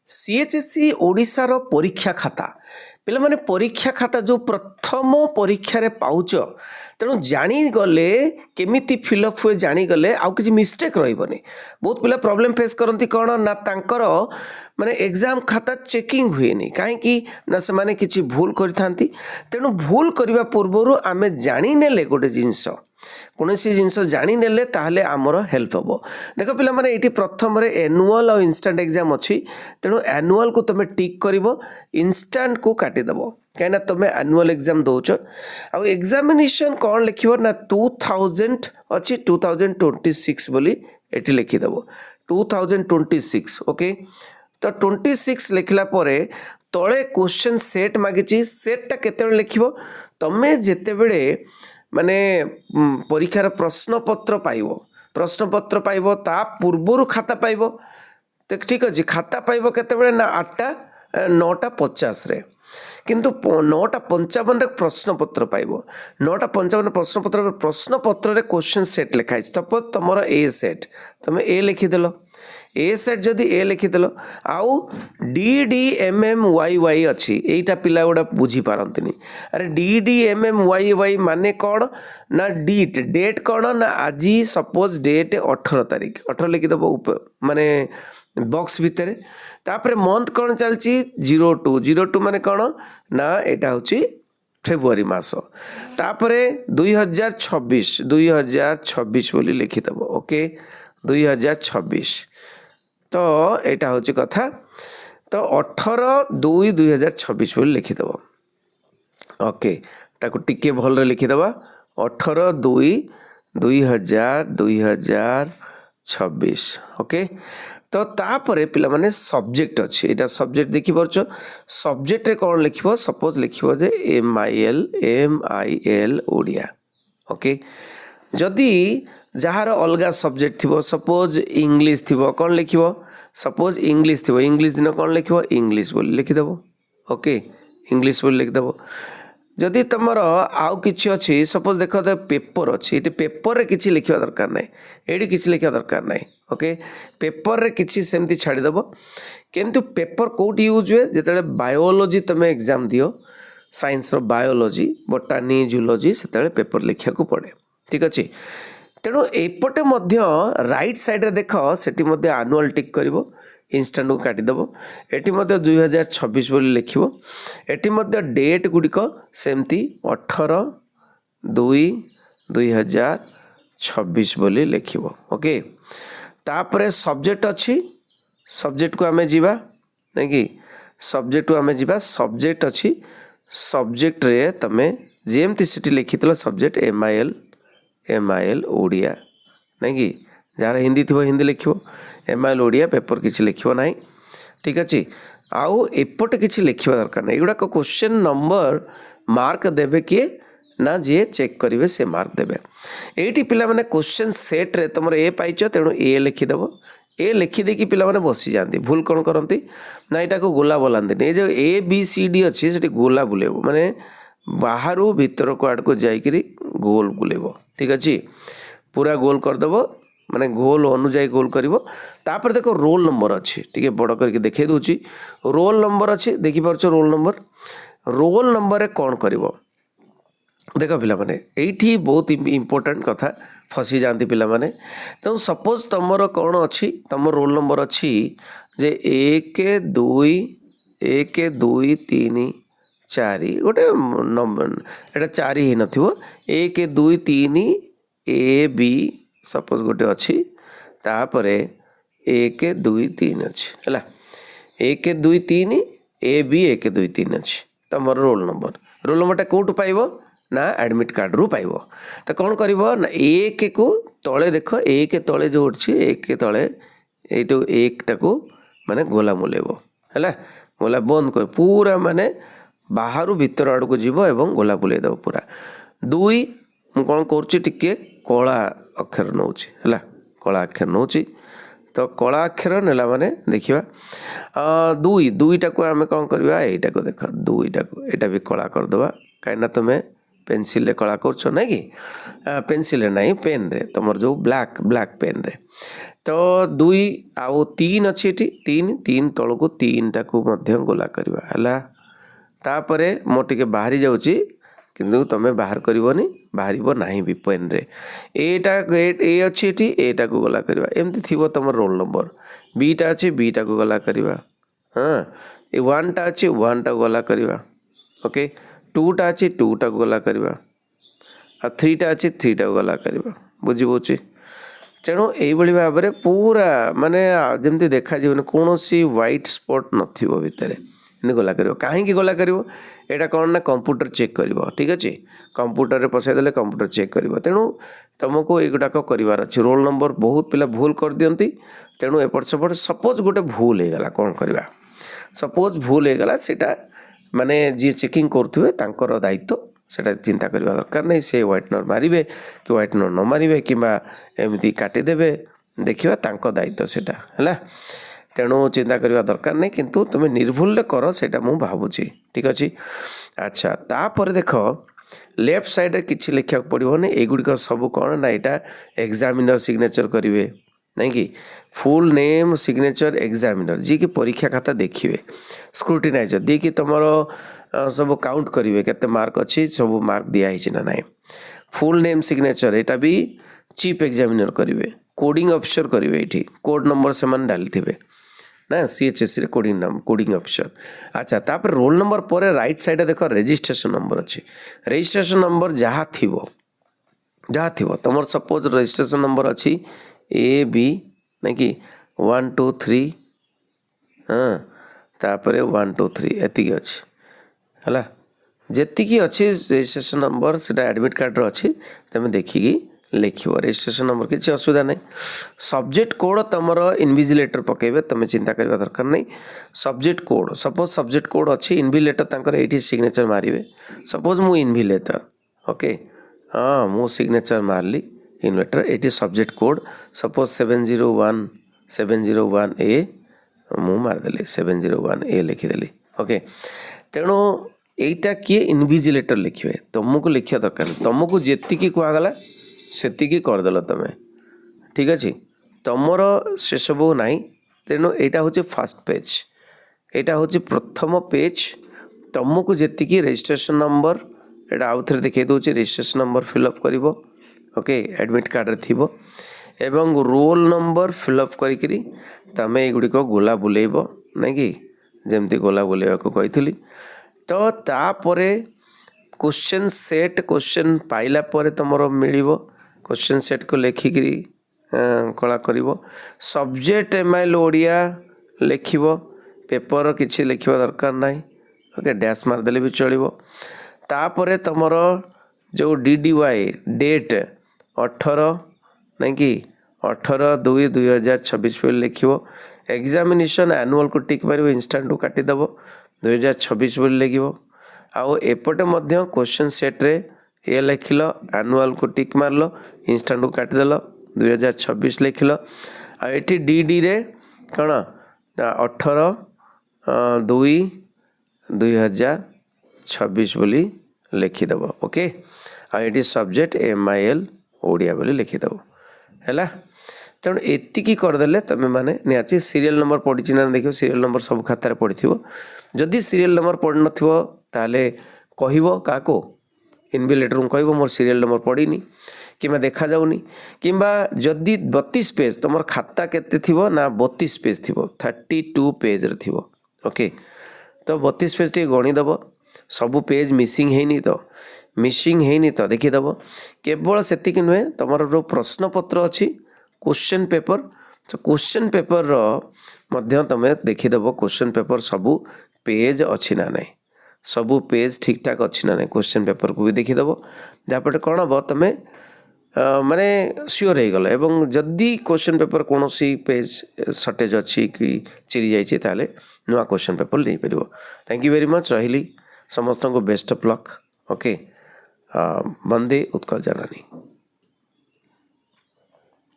सीएचएससी ओडिशार परीक्षा खाता पे मैंने परीक्षा खाता जो प्रथम परीक्षा पाउच तेणु जागले केमी फिलअप हुए जागले आउ कि मिस्टेक रही बहुत पिला प्रॉब्लम फेस करती कौन ना तांकर माने एग्जाम खाता चेकिंग हुए नहीं कहीं ना से माने किसी भूल करि तेणु भूल करने पूर्वर आम जाने गोटे जिनस कौन जिनस जाने ताहले आमर हेल्प हम देख पिला माने ये प्रथम एनुअल और इंस्टाट एग्जाम अच्छी तेणु एनुअल को तुम टिक कर इंस्टाट को काटिदेव कहीं तुम एनुअल एग्जाम दौच आउ एग्जामिनेशन कौन लिख ना 2000 अच्छी 2026 बोली एटी लिखिदेव 2026 ओके तो 26 लिखला परे तले क्वेश्चन सेट मागिची सेटा केते लिख तुम्हें जितेबले माने परीक्षार प्रश्नपत्र प्रश्नपत्र पाइब ता पूर्वर खाता पाइब तो ठीक अच्छे खाता पाइब केते ना 8टा 9:50 रे किंतु 9:55 प्रश्नपत्र पाइब 9:55 प्रश्नपत्र क्वेश्चन सेट लिखाई सपोज तुम ए सेट तुम ए लिखिदेल ए सेट जदि ए लिखिदेल आउ DDMMYY अच्छी यहीटा पिला गुड़ा बुझीपारती अरे DDMMYY माने कौन ना डेट कौन ना आज सपोज डेट 18 तारीख 18 लिखिदेव माने बॉक्स भितर तापर मंथ कौन चलती 02 माने कौन ना यहाँ हूँ फेब्रुआरी मास तापर 2026 बोली लिखिदेव ओके 2026 तो यहाँ हूँ कथा तो 18/2/2026 बोली लिखिदेव ओके ताकू टिके भल लिखिदेव 18/2/2026 ओके तो तापर पिला माने सब्जेक्ट अच्छे यहाँ सब्जेक्ट देखी पार्छ सब्जेक्ट कौन लिख सपोज लिख MIL ओडिया ओके जदि जार अलग सब्जेक्ट थी सपोज इंग्लिश थी कौन लिख सपोज इंग्लिश थी इंग्लिश दिन कौन लिख इंग्लिश बोली लिखिदेव ओके इंग्लिश बोली लिखिदेव जदि तुम आउ कि अच्छी सपोज देख पेपर अच्छी ये पेपर रे किसी लिखा दरकार ना ये किसी लिखा दरकार ना ओके पेपर रे किसी सेमती छाड़देव किंतु पेपर कौट यूज हुए जिते बायोलोजी तुम एग्जाम दियो साइंस रो बायोलोजी बोटानी जूलोजी से पेपर लिखा को पड़े ठीक अच्छे तेणु एपटे राइट साइड देख सेठी आनुअल टिक कर इंस्टाट को काटिदेव एटी 2026 बोली लिख एटी डेट गुड़िक सेमती 18/2/2026 बोली लिख ओके तापर सब्जेक्ट अच्छी सब्जेक्ट को आमे जीवा नहीं कि सब्जेक्ट को आमे जीवा सब्जेक्ट अच्छी सब्जेक्ट रे तमे जेमती सिटी लिखी सब्जेक्ट MIL ओडिया नहीं कि जार हिंदी थी हिंदी लिख MIL ओडिया पेपर किसी लिख ना ठीक अच्छे आउ एपटे किसी लिखा दरकार ना युवाक क्वेश्चन नंबर मार्क देवे किए ना जी चेक करेंगे से मार्क देवे ये पिला माने क्वेश्चन सेट रे तुम ए पाइच तेणु ए लिखिदेव ए लिखिदेकी पिला माने बसी जाती भूल कौन करती ना यहाँ को गोला बोलांती ये जो ABCD अच्छी से गोला बुलेब माने बाहर भीतर को आड़ को जाकरी गोल बुलेब ठीक अच्छे पूरा गोल करदेव माने गोल अनुजाई गोल कर देख रोल नंबर अच्छी टी बड़ करके देखे दूची रोल नंबर अच्छी देखिपार रोल नंबर कौन कर देख पिला माने यही बहुत इंपोर्टेंट कथा फसी जाती पिला माने तो सपोज तुमर कौन अच्छी तुम रोल नंबर अच्छी जे 1 2 3 4 गोटे नंबर एटा 4 ही नथिबो 1 2 3 AB सपोज गोटे अच्छी तापर 1 2 3 अच्छी है 1 2 3 AB 1 2 3 अच्छी तुम रोल नंबरटा कौटू पाइब ना एडमिट कार्ड रू पाइब तो कौन कर ना 1 को तले देख 1 तले जो अच्छी 1 तले ये 1 टाको माने गोला मुलेब है गोला बंद कर पूरा माने बाहर भीतर आड़ को जीव एवं गोला बुले देव पूरा 2 मु कौन कर कला अक्षर नौ है कला अक्षर नौ तो कला अक्षर नेला माने देखिए 2 को आम कौन करवा यहीटा को देख 2 को यहाँ भी कला करदे कहीं तुम्हें पेनसिल कला कर कि पेनसिल ना पेन रे तुम जो ब्लैक पेन रे तो 2 आउ 3 अच्छी एटी 3 तौक 3 टाक गोला करवा है तापरे मो टिके बाहरी जाऊँगी किंतु तुम बाहर करनी बाहर ना भी पेन रे एटा ए अच्छी एटी एटा को गला करवा एमती थी तुम रोल नंबर बीटा अच्छी बीटा को गला करवा हाँ ये 1टा अच्छी 1टा को गला करवा ओके 2टा अच्छी 2टा को गला करवा आ 3टा अच्छी 3टा को गला करवा बुझी तेणु यही भाव में पूरा माने जमती देखा कौन सी व्हाइट स्पॉट नथिबो भितर गला कर कहीं गला कर यहाँ कौन ना कंप्यूटर चेक कर ठीक अच्छे कंप्यूटर रे पसईदे कंप्यूटर चेक कर तेणु तुमको युवाक करार अच्छे रोल नंबर बहुत पिला भूल कर दियंती तेणु एपट सेपट सपोज गोटे भूल हो गला कौन करवा सपोज भूल हो गला सेटा माने जी चेकिंग करुवे तांकर दायित्व सेटा चिंता करवा दरकार नहीं से व्हाइटनर मारे कि व्हाइटनर न मारे कि एमती काटिदेवे देखा तांको दायित्व सेटा है तेणु चिंता करवा दरकार नहीं किंतु तुम्हें निर्भुल कर सेटा मु भावुची ठीक अच्छे अच्छा तापर देख लेफ्ट साइड किसी लिखा पड़ोनी एगुड़िक सब कौन ना यहाँ एग्जामिनर सिग्नेचर करेंगे नहीं कि फुल नेम सिग्नेचर एग्जामिनर जी की परीक्षा खाता देखिए स्क्रूटिनाइजर दी कि तुम सब काउंट करेंगे केते मार्क अच्छी सब मार्क दिखाई ना ना फुल नेम सिग्नेचर यहाँ भी चीफ एग्जामिनर करेंगे कोडिंग ऑफिसर करेंगे ये कोड नंबर से डाली थे ना CHSC रे कोडिंग ऑफिसर अच्छा तापर रोल नंबर पर राइट साइड देख रजिस्ट्रेशन नंबर अच्छी रजिस्ट्रेशन नंबर जहाँ थी तुम सपोज रजिस्ट्रेशन नंबर अच्छी AB नहीं कि 1 2 3 हाँ तापर 1 2 3 एति अच्छी है जी अच्छी रजिस्ट्रेशन नंबर से एडमिट कार्ड अच्छी तुम देखिकी लिख रजिस्ट्रेशन नंबर किसी असुविधा नहीं सब्जेक्ट कोड तुम इनविजिलेटर पकेबे तुम्हें चिंता करवा दरकार नहीं subject code suppose subject code अच्छी इनविजिलेटर तांकर एठी सिग्नेचर मारिबे सपोज मु इनविजिलेटर ओके हाँ मु सिग्नेचर मारली इनविजिलेटर एठी सब्जेक्ट कोड सपोज 701A मु मारदेली 701A लिखिदेली ओके तेणु एटा किए इनविजिलेटर लिखे तुमको लिखा दरकार तुमको जेतिकी कहगला सेतिकी करदेल तुम ठीक अच्छे तुमर से सब ना तेणु यहाँ हूँ फास्ट पेज यहाँ हूँ प्रथम पेज तुमको जी रजिस्ट्रेशन नंबर यहाँ आउ थे देखा दूसरी रजिस्ट्रेशन नंबर फिलअप कर ओके एडमिट कार्ड रे थी एवं रोल नंबर फिलअप करी तुम युड़िक गोला बुलेब नहीं कि जमती गोला बुलेवा कही तो तापर क्वेश्चन सेट क्वेश्चन पाइला पर तुमर मिल क्वेश्चन सेट को लेखिकी कला कर सब्जेक्ट MIL ओडिया लिख पेपर किसी लिखा दरकार ना ओके डैश मारदेले भी चलो तापर तुमर जो DDY डेट 18 नहीं कि 18/2/2026 लिख एग्जामिनेशन एनुअल को टिक मार इंस्टाट को काटिदेव 2026 लिख आउ एपटे मध्य क्वेश्चन सेट रे ये लिखल एनुअल को टिक मारल इंस्टाट को काटिदेल 2026 लिखल आठी DD रे कौन 18/2/2026 बोली लिखिदेव ओके आठी सब्जेक्ट MIL ओडिया बोली लिखिदेव है तेणु एतिकी करदेले तुम मैंने निश्चित सीरियल नंबर पड़ी ना देखो सीरियल नंबर सब खातार पड़ी जदि सीरियल नंबर पड़ न ताले कह क्या इनविजिलेटर को कह मोर सीरियल नंबर पड़नी कि देखा जाऊनी कि जदि 32 पेज तुम खाता केते थिबो ना 32 पेज थिबो 32 पेज रे थिबो ओके तो 32 पेज टे गणिदेव सबू पेज मिसिंग हैनी तो देखीदेव केवल सेतिक नुहे तुम जो प्रश्न पत्र अच्छी क्वेश्चन पेपर तो क्वेश्चन पेपर मध्य तुम देखीदेव क्वेश्चन पेपर सबू पेज अच्छी ना नहीं सबू पेज ठीक ठाक अच्छी ना नहीं क्वेश्चन पेपर को भी देखीदेव जहाँपटे कौन हम तुम माने सियोर हो गल एवं जदि क्वेश्चन पेपर कौन सी पेज सर्टेज अच्छी कि चिरी जाइए ताले नुआ क्वेश्चन पेपर ले पार थैंक यू वेरी मच रही समस्त को best of luck okay Vande Utkal Janani.